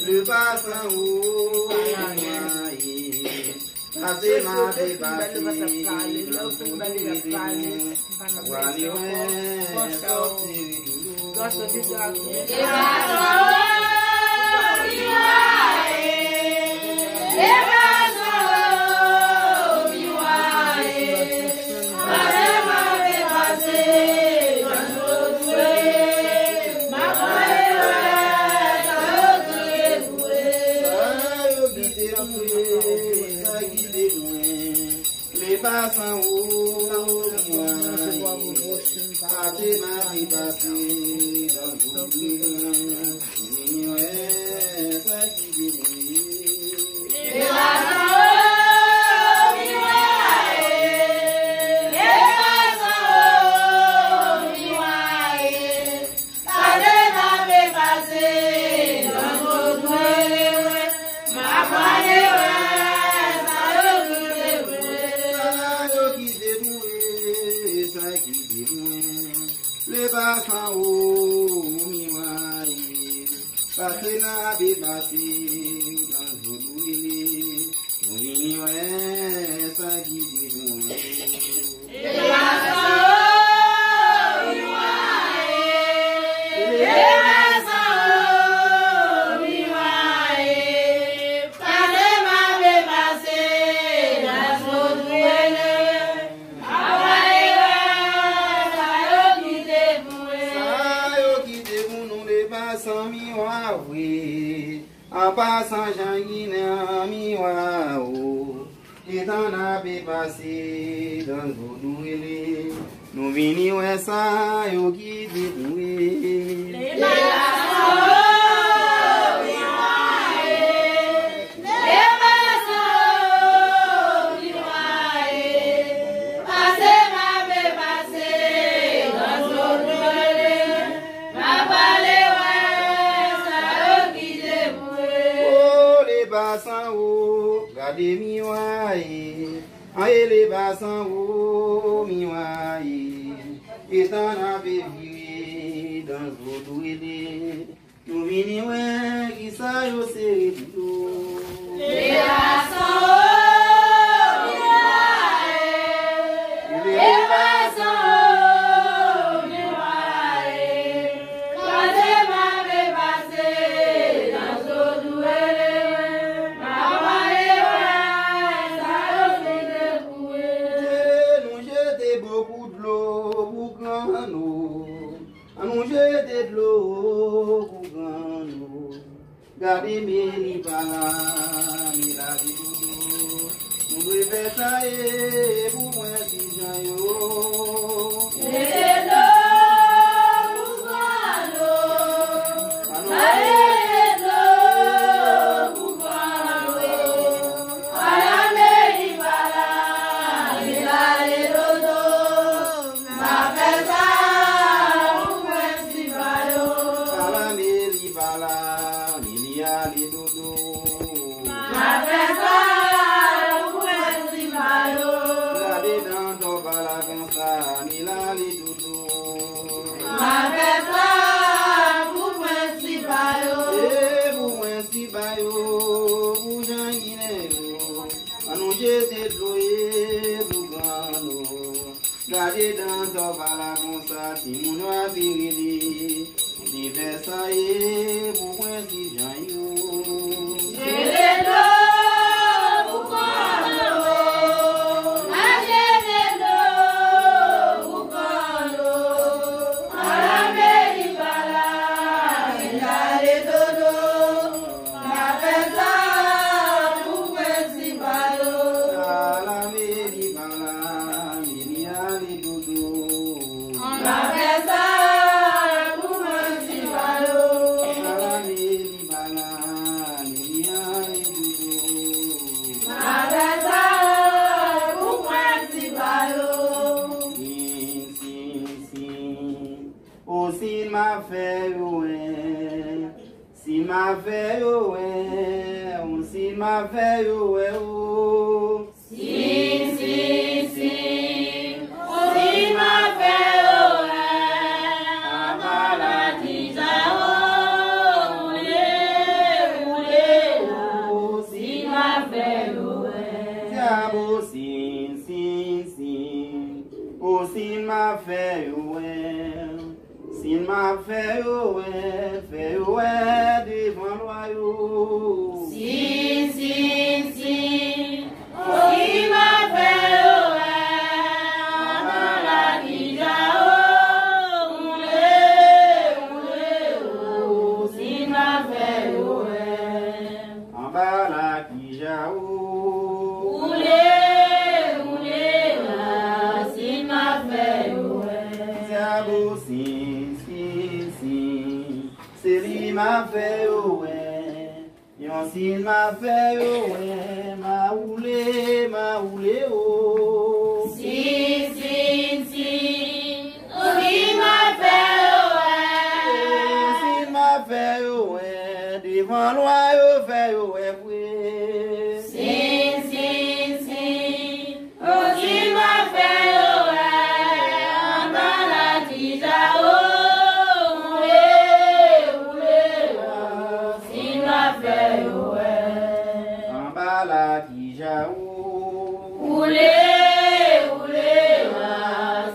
Le bassin haut, la sema de passant au passer ma vie passer dans tout le ça qui passant au miwaye, passé na be passé dans l'ouïe, miwaye ça qui en passant Jean-Guinéen miwao, et t'en avais passé dans le doué, nous venions ça, yo qui dévoué. Bassin haut, gardez miwaye, aïe les bassins haut, miwaye, et t'en avais viré dans le doué, nous venions qui ça yo c'est plutôt. Les bassins haut, miwaye, les bassins haut, miwaye, gardez m'avait passé dans le doué. Nous jeter de l'eau pour grand nous, garder mes bala, mes la vidéo, nous devons faire ça et pour moi si j'en yo. Jeter de l'eau pour grand nous, garder de l'eau pour grand nous, à mes bala, mes la vidéo, ma fait ça. Gardez dans ton bala comme ça, si mon noir virili, on devait ça y est, pour moi si j'en yo. J'ai les dos, pourquoi l'eau? J'ai les dos, pourquoi l'eau? À la mairie bala, il a les dodo, ma fait ça, pour moi si balo. À la mairie bala. La Si ma fait ouais, si ma fait ouais, oh. Si, si, si, si ma fait ouais, maladie oh, oulé, si ma fait ouais. Diabo, si, oh, si ma fait ouais. Si ma fait ouais, devant l'oyau. Si, si, si, si ma fait ouais, maladie oh, si ma fait ouais. En bas la qui jaou. Si ma fait ouais. Diabo, si, c'est lui m'a fait ouais. Yon si m'a fait ouais, ma oulé oh. Si, si, si, si ma fait ouais. Si m'a fait ouais, devant l'oyau fait ouais, oui. Si, si, si, si ma fait ouais, en maladie si ma fait ouais. En bas la qui jaou.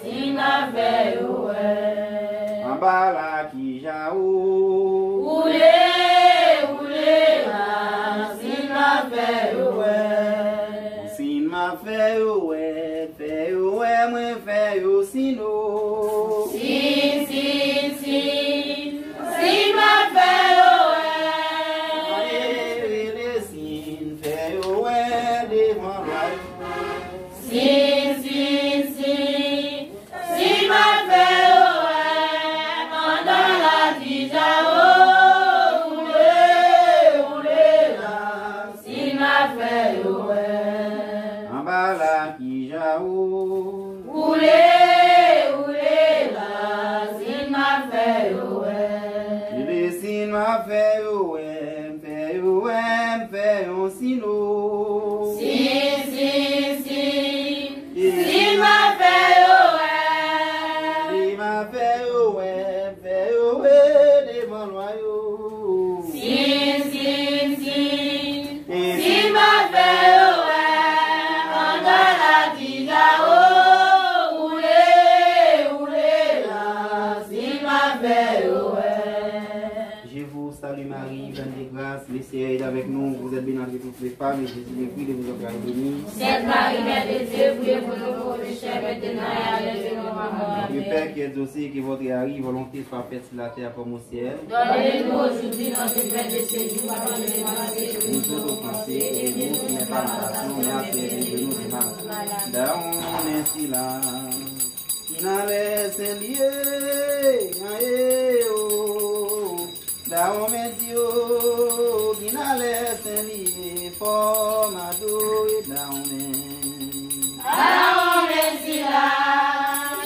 Si ma fait ouais. En bas la qui jaou. Si ma fait ouais. Si ma fait ouais, moi fait sino. Si, si, si, si ma fait ouais. Les signes fait ouais, devant l'oyau. Si, si, si, si ma fait ouais. Pendant la si ma fait ouais. En bas la qui jaou. Si ma fait ouais. Les signes m'a fait sino. Si, si, si, si ma fait ouais. Il m'a fait ouais, devant l'oyau. Si, si, si, si ma fait ouais. Pendant la si ma fait ouais. Je vous salue Marie, pleine de grâce, le Seigneur est avec nous, vous êtes bénie entre toutes les femmes, et Jésus le fruit de vos entrailles est béni. Sainte Marie, Mère de Dieu, priez pour nous pauvres pécheurs, maintenant et à l'heure de notre mort. Le Père qui est au ciel, que votre arrive, volonté soit faite sur la terre comme au ciel. Donnez-nous aujourd'hui notre pain de ce jour, pardonnez-nous nos péchés, Nous autres offensés, et nous qui n'est pas la passion, mais à faire de nous du mal. D'aon ainsi là, qui n'a laissé lié, aïe, oh. D'aon ainsi, oh, qui n'a laissé lié, formado et d'aon Alors, merci là,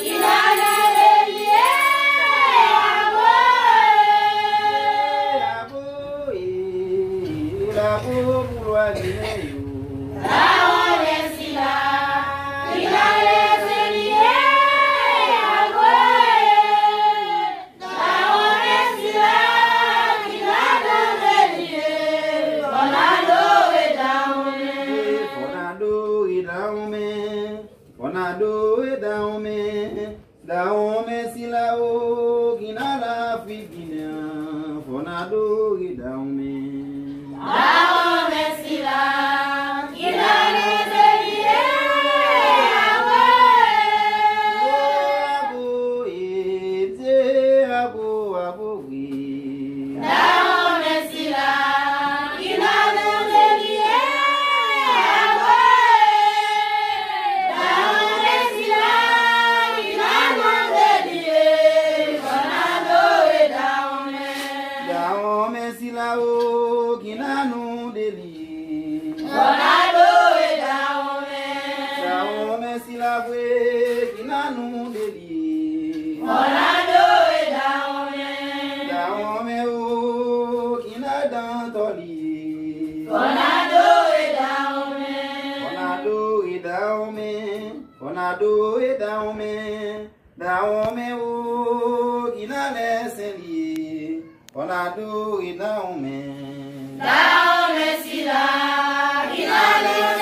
il a les liés à la beau pour loi Guinée. Alors, merci là, il a les liés à Alors, merci là, il a les liés. On a loué Fonado et Daomé, Daomé si la o, Guinala Fibina, Fonado et Daomé. Alors, merci là, il a les liés à Abo, abo, oui. Alors, merci là, il a les liés Daomé si la o, Guinano deli. Daomé si la we, Guinano deli. Daomé o, dans ton lit. Onado edaume. Onado edaume. Onado edaume. Daume o gina leseli. Onado edaume. Daume sila gina leseli.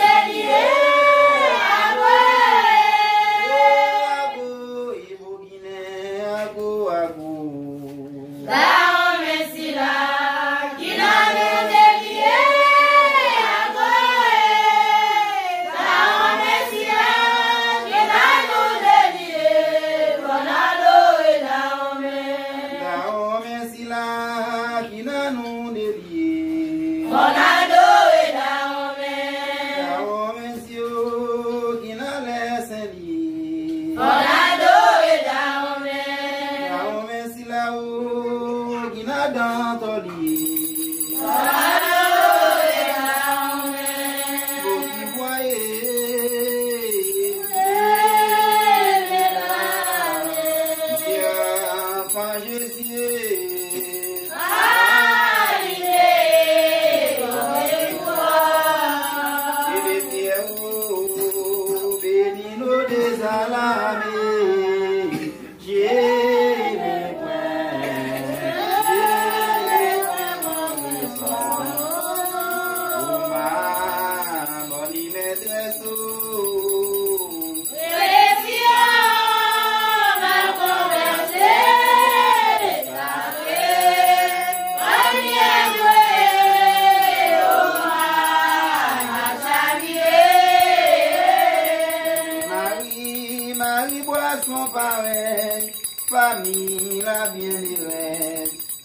Famille la bien-aimée,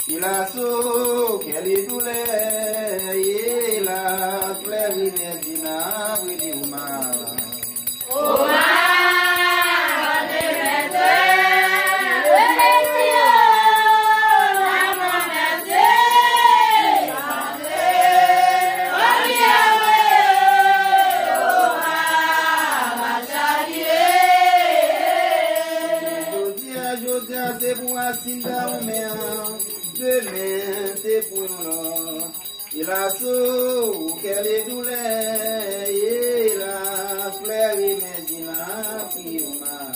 il a sauvé qu'elle est douleur, il a fleuri les dînars, oui, dit Oumar. Il a sauvé qu'elle est douleur, il a fleuri mes dînars, oui, Oumar.